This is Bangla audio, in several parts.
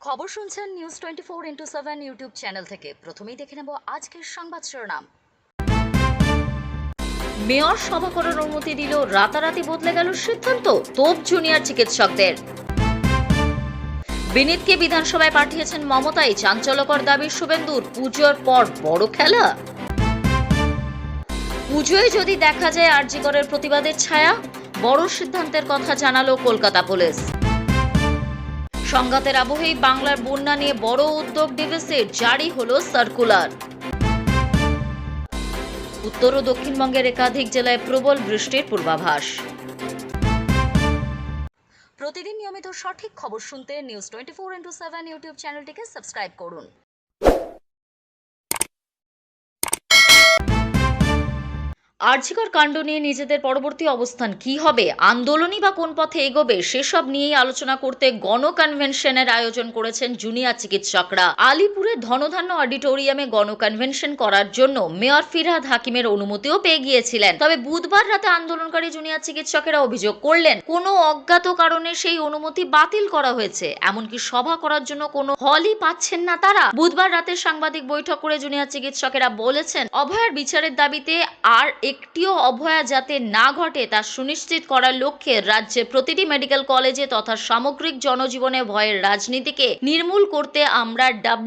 খবর শুনছেন নিউজ 24x7 ইউটিউব চ্যানেল থেকে। প্রথমেই দেখে নেব আজকের সংবাদ শিরোনাম। মেয়র সভা করার অনুমতি দিল, রাতারাতি বদলে গেল সিদ্ধান্ত, তোপ জুনিয়র চিকিৎসকদের। বিনীতকে বিধানসভায় পাঠিয়েছেন মমতাই, চাঞ্চল্যকর দাবি শুভেন্দুর। পুজোর পর বড় খেলা। পুজোয় যদি দেখা যায় আরজি করের প্রতিবাদের ছায়া, বড় সিদ্ধান্তের কথা জানালো কলকাতা পুলিশ। সংঘাতের আবহেই বাংলার বন্যা নিয়ে বড় উদ্যোগ ডিভিসির, জারি হলো সার্কুলার। উত্তর ও দক্ষিণবঙ্গের একাধিক জেলায় প্রবল বৃষ্টির পূর্বাভাস। প্রতিদিন নিয়মিত সঠিক খবর শুনতে নিউজ 24x7 ইউটিউব চ্যানেলটিকে সাবস্ক্রাইব করুন। আরজিকর কাণ্ড নিয়ে নিজেদের পরবর্তী অবস্থান কি হবে, আন্দোলনই বা কোন পথে এগোবে, সেসব নিয়েই আলোচনা করতে গণকনভেনশনের আয়োজন করেছেন জুনিয়র চিকিৎসকরা। আলিপুরে ধনধান্য অডিটোরিয়ামে গণকনভেনশন করার জন্য মেয়র ফিরহাদ হাকিমের অনুমতিও পেয়ে গিয়েছিলেন। তবে বুধবার রাতে আন্দোলনকারী জুনিয়র চিকিৎসকেরা অভিযোগ করলেন, কোনো অজ্ঞাত কারণে সেই অনুমতি বাতিল করা হয়েছে। এমনকি সভা করার জন্য কোনো হলই পাচ্ছেন না তারা। বুধবার রাতে সাংবাদিক বৈঠক করে জুনিয়র চিকিৎসকেরা বলেছেন, অভয়ার বিচারের দাবিতে আর একটিও অভয়া যাতে না ঘটে তা সুনিশ্চিত করার লক্ষ্যে রাজ্যে প্রতিটি মেডিকেল কলেজে তথা সামগ্রিক জনজীবনে ভয়ের রাজনীতিকে নির্মূল করতে আমরা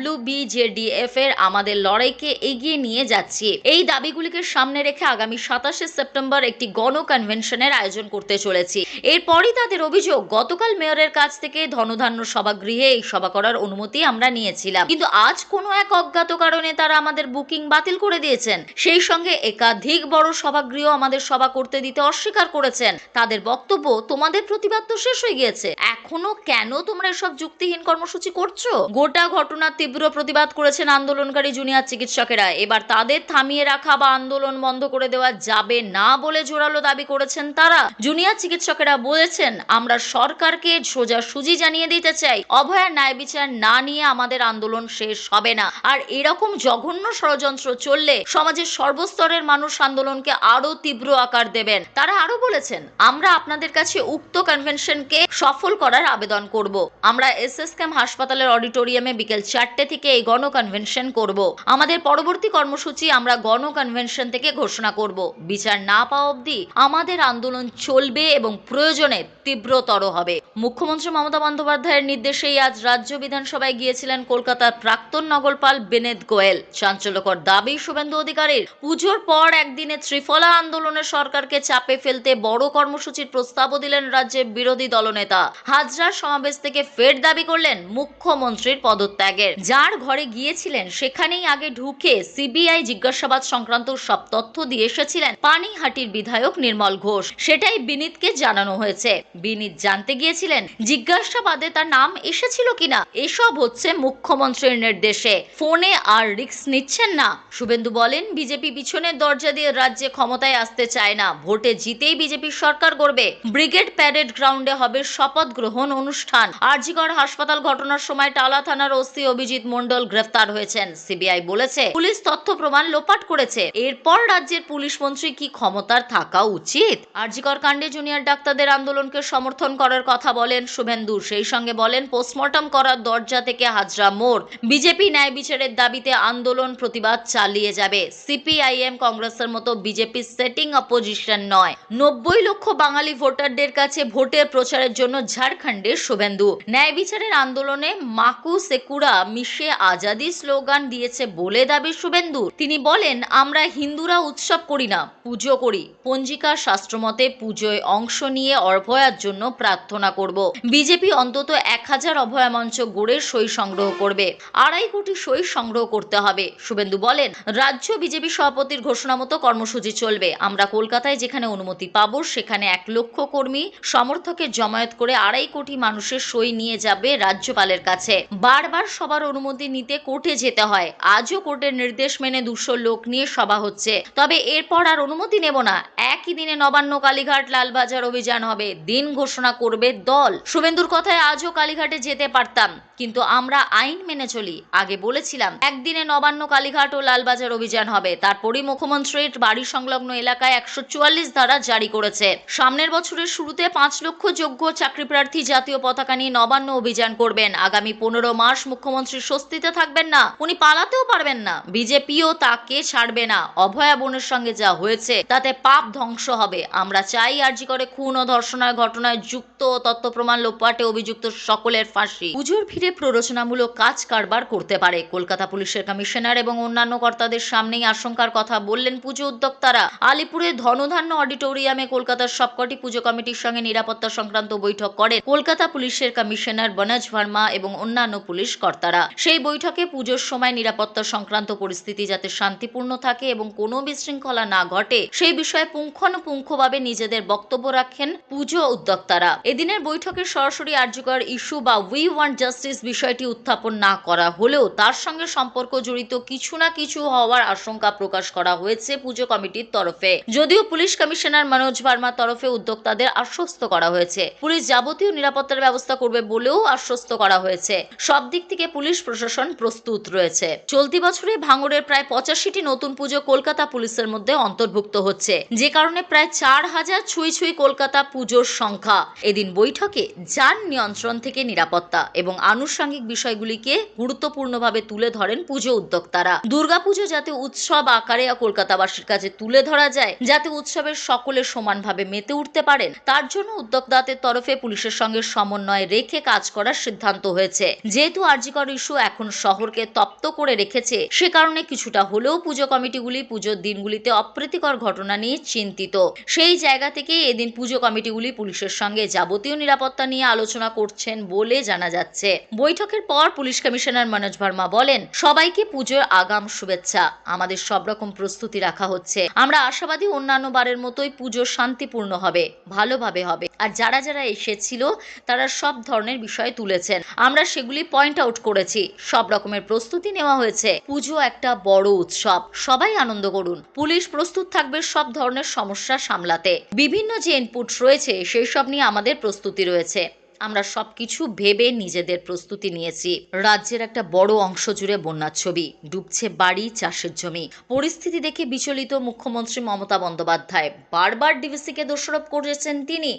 WBJDF এর আমাদের লড়াইকে এগিয়ে নিয়ে যাচ্ছি। এই দাবিগুলিকে সামনে রেখে আগামী 27শে সেপ্টেম্বর একটি গণকনভেনশনের আয়োজন করতে চলেছি। এরপরই তাদের অভিযোগ, গতকাল মেয়রের কাছ থেকে ধনধান্য সভাগৃহে এই সভা করার অনুমতি আমরা নিয়েছিলাম, কিন্তু আজ কোনো এক অজ্ঞাত কারণে তারা আমাদের বুকিং বাতিল করে দিয়েছেন। সেই সঙ্গে একাধিক বড় সভাগৃহ আমাদের সভা করতে দিতে অস্বীকার করেছেন। তাদের বক্তব্য, তোমাদের প্রতিবাদ তো শেষ হয়ে গিয়েছে, এখনো কেন তোমরা এসব যুক্তিহীন কর্মসূচি করছো? গোটা ঘটনার তীব্র প্রতিবাদ করেছেন আন্দোলনকারী জুনিয়র চিকিৎসকেরা। এবার তাদের থামিয়ে রাখা বা আন্দোলন বন্ধ করে দেওয়া যাবে না বলে জোরালো দাবি করেছেন তারা। জুনিয়র চিকিৎসকেরা বলেছেন, আমরা সরকারকে সোজাসুজি জানিয়ে দিতে চাই, অভয়ার ন্যায় বিচার না নিয়ে আমাদের আন্দোলন শেষ হবে না। আর এরকম জঘন্য ষড়যন্ত্র চললে সমাজের সর্বস্তরের মানুষ আন্দোলনকে আরো তীব্র আকার দেবেন। তারা আরো বলেছেন, আমরা আপনাদের কাছে উক্ত কনভেনশনকে সফল করার আবেদন করব। আমরা SSKM হাসপাতালের অডিটোরিয়ামে বিকেল 4টে থেকে এই গণকনভেনশন করব। আমাদের পরবর্তী কর্মসূচি আমরা গণকনভেনশন থেকে ঘোষণা করব। বিচার না পাওয়া অবধি আমাদের আন্দোলন চলবে এবং প্রয়োজনে তীব্রতর হবে। মুখ্যমন্ত্রী মমতা বন্দ্যোপাধ্যায়ের নির্দেশেই আজ রাজ্য বিধানসভায় গিয়েছিলেন কলকাতার প্রাক্তন নগরপাল বিনীত গোয়েল। চাঞ্চল্যকর দাবি শুভেন্দু অধিকারীর, পুজোর পর একদিনে ত্রিফলা আন্দোলনে সরকারকে চাপে ফেলতে বড় কর্মসূচির প্রস্তাবও দিলেন রাজ্যের বিরোধী দলনেতা। হাজরার সমাবেশ থেকে ফের দাবি করলেন মুখ্যমন্ত্রীর পদত্যাগের। যার ঘরে গিয়েছিলেন সেখানেই আগে ঢুকে CBI জিজ্ঞাসাবাদ সংক্রান্ত সব তথ্য দিয়ে এসেছিলেন পানিহাটির বিধায়ক নির্মল ঘোষ। সেটাই বিনীতকে জানানো হয়েছে। বিনীত জানতে গিয়েছিলেন জিজ্ঞাসাবাদে তার নাম এসেছিল কিনা। এসব হচ্ছে মুখ্যমন্ত্রীর নির্দেশে, ফোনে আর রিস্ক নিচ্ছেন না। শুভেন্দু বলেন, বিজেপি পিছনের দরজা দিয়ে রাজ্যে ক্ষমতায় আসতে চায় না, ভোটে জিতেই বিজেপির সরকার গড়বে। ব্রিগেড প্যারেড গ্রাউন্ডে হবে শপথ গ্রহণ অনুষ্ঠান। আরজিকর হাসপাতাল ঘটনার সময় টালা থানার ওসি অভিজিৎ মণ্ডল গ্রেফতার হয়েছেন। CBI বলেছে, পুলিশ তথ্য প্রমাণ লোপাট করেছে। এরপর রাজ্যের পুলিশ মন্ত্রী কি ক্ষমতার থাকা উচিত? আরজিকর কাণ্ডে জুনিয়র ডাক্তারদের আন্দোলনকে সমর্থন করার কথা বলেন শুভেন্দু। সেই সঙ্গে বলেন, পোস্টমর্টম করার দরজা থেকে হাজরা মোড়। বিজেপি ন্যায় বিচারের দাবিতে আন্দোলন প্রতিবাদ চালিয়ে যাবে। CPIM কংগ্রেসের মতো বিজেপি সেটিং অপোজিশন নয়। 90 লক্ষ বাঙালি ভোটারদের কাছে ভোটের প্রচারের জন্য ঝাড়খণ্ডের শুভেন্দু। ন্যায় বিচারের আন্দোলনে মাকু সেকুরা মিশে আজাদি স্লোগান দিয়েছে বলে দাবি শুভেন্দু। তিনি বলেন, আমরা হিন্দুরা উৎসব করি না, পুজো করি। পঞ্জিকা শাস্ত্রমতে পুজোয় অংশ নিয়ে অভয়ার জন্য প্রার্থনা করব। বিজেপি অন্তত 1000 অভয়া মঞ্চ গড়ে সই সংগ্রহ করবে। 2.5 কোটি সই সংগ্রহ করতে হবে। শুভেন্দু বলেন, রাজ্য বিজেপি সভাপতির ঘোষণা মতো কর্মসূচি চলবে। আমরা কলকাতায় যেখানে অনুমতি পাবো সেখানে 1 লক্ষ কর্মী সমর্থকের জমায়েত করে 2.5 কোটি মানুষের সই নিয়ে যাবে রাজ্যপালের কাছে। বারবার সবার অনুমতি নিতে কোর্টে যেতে হয়। আজও কোর্টের নির্দেশ মেনে 200 লোক নিয়ে সভা হচ্ছে। তবে এরপর আর অনুমতি নেব না। একই দিনে নবান্ন, কালীঘাট, লালবাজার অভিযান হবে। দিন ঘোষণা করবে দল। শুভেন্দুর কথায় আজও কালীঘাটে যেতে পারতাম, কিন্তু আমরা আইন মেনে চলি। আগে বলেছিলাম একদিনে নবান্ন, কালীঘাট ও লালবাজার অভিযান হবে, তারপরই মুখ্যমন্ত্রীর বাড়ি সংলগ্ন এলাকায় 144 ধারা জারি করেছে। সামনের বছরের শুরুতে 5 লক্ষ যোগ্য চাকরি প্রার্থী জাতীয় পতাকা নিয়ে নবান্ন অভিযান করবেন। আগামী 15 মাস মুখ্যমন্ত্রী স্বস্তিতে থাকবেন না, উনি পালাতেও পারবেন না, বিজেপিও তাকে ছাড়বে না। অভয়া বোনের সঙ্গে যা হয়েছে তাতে পাপ ধ্বংস হবে। আমরা চাই আরজি করে খুন ও ধর্ষণের ঘটনায় যুক্ত ও তথ্য প্রমাণ লোপাটে অভিযুক্ত সকলের ফাঁসি। পুজোর ভিড়ে প্ররোচনামূলক কাজ কারবার করতে পারে। কলকাতা পুলিশের কমিশনার এবং অন্যান্য কর্তাদের সামনেই আশঙ্কার কথা বললেন পুজো উদ্যোক্তারা। আলিপুরে ধনধান্য অডিটোরিয়ামে কলকাতার সবকটি পুজো কমিটির সঙ্গে নিরাপত্তা সংক্রান্ত বৈঠক করেন কলকাতা পুলিশের কমিশনার বনজ ভার্মা এবং অন্যান্য পুলিশ কর্তারা। সেই বৈঠকে পুজোর সময় নিরাপত্তা সংক্রান্ত পরিস্থিতি যাতে শান্তিপূর্ণ থাকে এবং কোনো বিশৃঙ্খলা না ঘটে সেই বিষয়ে পুঙ্খানুপুঙ্খভাবে নিজেদের বক্তব্য রাখেন পুজো উদ্যোক্তারা। এদিনের বৈঠকে সরাসরি আরজিকর ইস্যু বা উই ওয়ান্ট জাস্টিস বিষয়টি উত্থাপন না করা হলেও তার সঙ্গে সম্পর্ক জড়িত কিছু না কিছু হওয়ার আশঙ্কা প্রকাশ করা হয়েছে পুজো কমিটির তরফে। যদিও পুলিশ কমিশনার মনোজ ভার্মার তরফে উদ্যোক্তাদের আশ্বস্ত করা হয়েছে, পুলিশ যাবতীয় নিরাপত্তার ব্যবস্থা করবে বলেও আশ্বস্ত করা হয়েছে। সব দিক থেকে পুলিশ প্রশাসন প্রস্তুত রয়েছে। চলতি বছরে ভাঙড়ের প্রায় 85টি নতুন পুজো কলকাতা পুলিশের মধ্যে অন্তর্ভুক্ত হচ্ছে, যে কারণে প্রায় 4000 ছুঁই কলকাতা পুজোর সংখ্যা। এদিন বৈঠকে যান নিয়ন্ত্রণ থেকে নিরাপত্তা এবং আনুষঙ্গিক বিষয়গুলিকে গুরুত্বপূর্ণভাবে তুলে ধরেন পুজো উদ্যোক্তারা। দুর্গাপুজো যাতে উৎসব আকারে কলকাতাবাসীর কাছে তুলে ধরা যায়, যাতে উৎসবের সকলে সমানভাবে মেতে উঠতে পারেন, তার জন্য উদ্যোক্তাদের তরফে পুলিশের সঙ্গে সমন্বয় রেখে কাজ করার সিদ্ধান্ত হয়েছে। যেহেতু আরজিকর ইস্যু এখন শহরকে তপ্ত করে রেখেছে, সে কারণে কিছুটা হলেও পুজো কমিটিগুলি পুজোর দিনগুলিতে অপ্রীতিকর ঘটনা নিয়ে চিন্তিত। সেই জায়গা থেকে এদিন পুজো কমিটিগুলি পুলিশের সঙ্গে যাবতীয় নিরাপত্তা নিয়ে আলোচনা করছেন বলে জানা যাচ্ছে। বৈঠকের পর পুলিশ কমিশনার মনোজ ভার্মা বলেন, সবাইকে পুজোর আগাম শুভেচ্ছা। আমাদের সব রকম প্রস্তুতি রাখা হচ্ছে। আমরা আশাবাদী অন্যান্য বারের মতোই পুজো শান্তিপূর্ণ হবে, ভালোভাবে হবে। আর যারা যারা এসেছিল তারা সব ধরনের বিষয় তুলেছেন, আমরা সেগুলি পয়েন্ট আউট করেছি। সব রকমের প্রস্তুতি নেওয়া হয়েছে। পুজো একটা বড় উৎসব, সবাই আনন্দ করুন। পুলিশ প্রস্তুত থাকবে সব ধরনের সমস্যা সামলাতে। বিভিন্ন যে ইনপুট রয়েছে সেই সব নিয়ে আমাদের প্রস্তুতি রয়েছে। আমরা সবকিছু ভেবে নিজেদের প্রস্তুতি নিয়েছি। রাজ্যের একটা বড় অংশ জুড়ে বন্যার ছবি, ডুবছে বাড়ি, চাষের জমি। পরিস্থিতি দেখে বিচলিত মুখ্যমন্ত্রী মমতা বন্দ্যোপাধ্যায় বারবার ডিভিসিকে দোষারোপ করেছেন তিনি।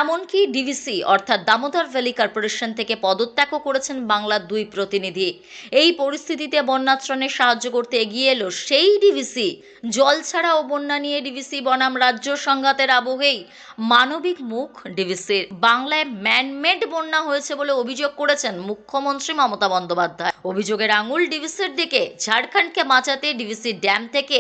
এমনকি ডিভিসি অর্থাৎ দামোদর ভ্যালি কর্পোরেশন থেকে পদত্যাগও করেছেন বাংলার 2 প্রতিনিধি। এই পরিস্থিতিতে বন্যা ত্রাণে সাহায্য করতে এগিয়ে এলো সেই ডিভিসি। জল ছাড়া ও বন্যা নিয়ে ডিভিসি বনাম রাজ্য সংঘাতের আবহেই মানবিক মুখ ডিভিসির। বাংলায় ম্যানমেড বন্যা হয়েছে বলে অভিযোগ করেছেন মুখ্যমন্ত্রী মমতা বন্দ্যোপাধ্যায়। অভিযোগের আঙুল ডিভিসির দিকে। ঝাড়খণ্ডকে বাঁচাতে ডিভিসি ড্যাম থেকে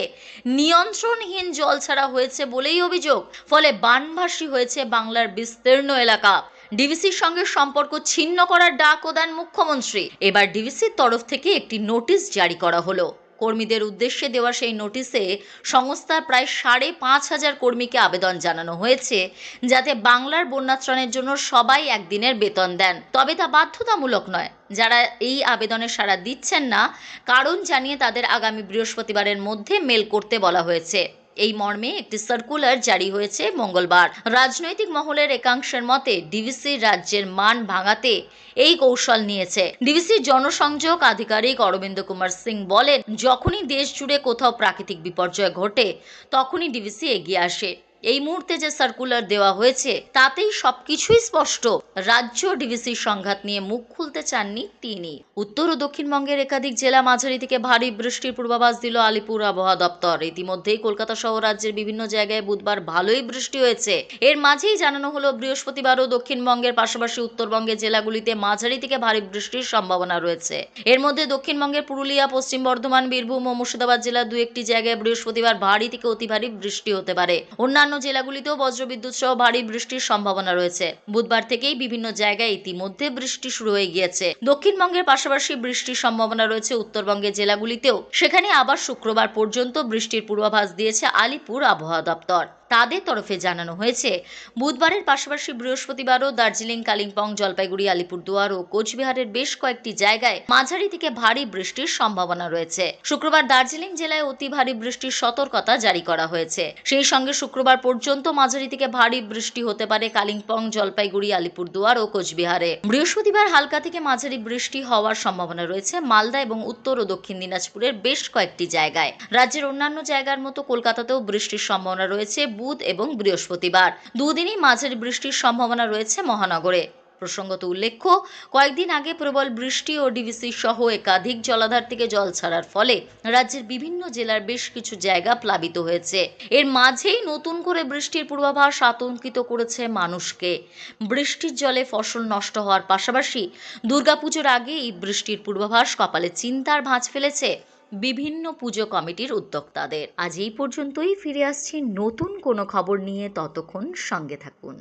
নিয়ন্ত্রণহীন জল ছাড়া হয়েছে বলেই অভিযোগ। ফলে বানভাসী হয়েছে বাংলার বিস্তীর্ণ এলাকা। ডিভিসির সঙ্গে সম্পর্ক ছিন্ন করার ডাকও দেন মুখ্যমন্ত্রী। এবার ডিভিসির তরফ থেকে একটি নোটিশ জারি করা হলো। কর্মীদের উদ্দেশ্যে দেওয়া সেই নোটিশে সংস্থার প্রায় 5,500 কর্মীকে আবেদন জানানো হয়েছে যাতে বাংলার বন্যা ত্রাণের জন্য সবাই একদিনের বেতন দেন। তবে তা বাধ্যতামূলক নয়। যারা এই আবেদনে সাড়া দিচ্ছেন না, কারণ জানিয়ে তাদের আগামী বৃহস্পতিবারের মধ্যে মেল করতে বলা হয়েছে। এই মর্মে একটি সার্কুলার জারি হয়েছে মঙ্গলবার। রাজনৈতিক মহলের একাংশের মতে ডিভিসি রাজ্যের মান ভাঙাতে এই কৌশল নিয়েছে। ডিভিসির জনসংযোগ আধিকারিক অরবিন্দ কুমার সিং বলেন, যখনই দেশ জুড়ে কোথাও প্রাকৃতিক বিপর্যয় ঘটে তখনই ডিভিসি এগিয়ে আসে। এই মুহূর্তে যে সার্কুলার দেওয়া হয়েছে তাতেই সবকিছুই স্পষ্ট। রাজ্য ডিভিসির সংঘাত নিয়ে মুখ খুলতে চাননি তিনি। উত্তর ও দক্ষিণবঙ্গের একাধিক জেলা মাঝারি থেকে ভারী বৃষ্টির পূর্বাভাস দিল আলিপুর আবহাওয়া দপ্তর। ইতিমধ্যেই কলকাতা সহ রাজ্যের বিভিন্ন জায়গায় বুধবার ভালোই বৃষ্টি হয়েছে। এর মাঝেই জানানো হলো বৃহস্পতিবারও দক্ষিণবঙ্গের পাশাপাশি উত্তরবঙ্গের জেলাগুলিতে মাঝারি থেকে ভারী বৃষ্টির সম্ভাবনা রয়েছে। এর মধ্যে দক্ষিণবঙ্গের পুরুলিয়া, পশ্চিম বর্ধমান, বীরভূম ও মুর্শিদাবাদ জেলার 2-1টি জায়গায় বৃহস্পতিবার ভারী থেকে অতি ভারী বৃষ্টি হতে পারে। অন্যান্য জেলাগুলিতেও বজ্রবিদ্যুৎ সহ ভারী বৃষ্টির সম্ভাবনা রয়েছে। বুধবার থেকেই বিভিন্ন জায়গায় ইতিমধ্যে বৃষ্টি শুরু হয়ে গিয়েছে। দক্ষিণবঙ্গের পাশাপাশি বৃষ্টির সম্ভাবনা রয়েছে উত্তরবঙ্গের জেলাগুলিতেও। সেখানে আবার শুক্রবার পর্যন্ত বৃষ্টির পূর্বাভাস দিয়েছে আলিপুর আবহাওয়া দপ্তর। তাদের তরফে জানানো হয়েছে, বুধবারের পাশাপাশি বৃহস্পতিবারও দার্জিলিং, কালিম্পং, জলপাইগুড়ি, আলিপুরদুয়ার ও কোচবিহারের বেশ কয়েকটি জায়গায় মাঝারি থেকে ভারী বৃষ্টির সম্ভাবনা রয়েছে। শুক্রবার দার্জিলিং জেলায় অতি ভারী বৃষ্টির সতর্কতা জারি করা হয়েছে। সেই সঙ্গে শুক্রবার পর্যন্ত মাঝারি থেকে ভারী বৃষ্টি হতে পারে কালিম্পং, জলপাইগুড়ি, আলিপুরদুয়ার ও কোচবিহারে। বৃহস্পতিবার হালকা থেকে মাঝারি বৃষ্টি হওয়ার সম্ভাবনা রয়েছে মালদা এবং উত্তর ও দক্ষিণ দিনাজপুরের বেশ কয়েকটি জায়গায়। রাজ্যের অন্যান্য জায়গার মতো কলকাতাতেও বৃষ্টির সম্ভাবনা রয়েছে বুধ এবং বৃহস্পতিবার। দুদিনই মাঝারি বৃষ্টির সম্ভাবনা রয়েছে মহানগরে। প্রসঙ্গত উল্লেখ্য, কয়েকদিন আগে প্রবল বৃষ্টি ও ডিভিসি সহ একাধিক জলাধার থেকে জল ছাড়ার ফলে রাজ্যের বিভিন্ন জেলার বেশ কিছু জায়গা প্লাবিত হয়েছে। এর মাঝেই নতুন করে বৃষ্টির পূর্বাভাস আতঙ্কিত করেছে মানুষকে। বৃষ্টির জলে ফসল নষ্ট হওয়ার পাশাপাশি দুর্গাপুজোর আগে এই বৃষ্টির পূর্বাভাস কপালে চিন্তার ভাঁজ ফেলেছে বিভিন্ন পুজো কমিটির উদ্যোক্তাদের। আজ এই পর্যন্তই, ফিরে আসছি নতুন কোনো খবর নিয়ে, ততক্ষণ সঙ্গে থাকুন।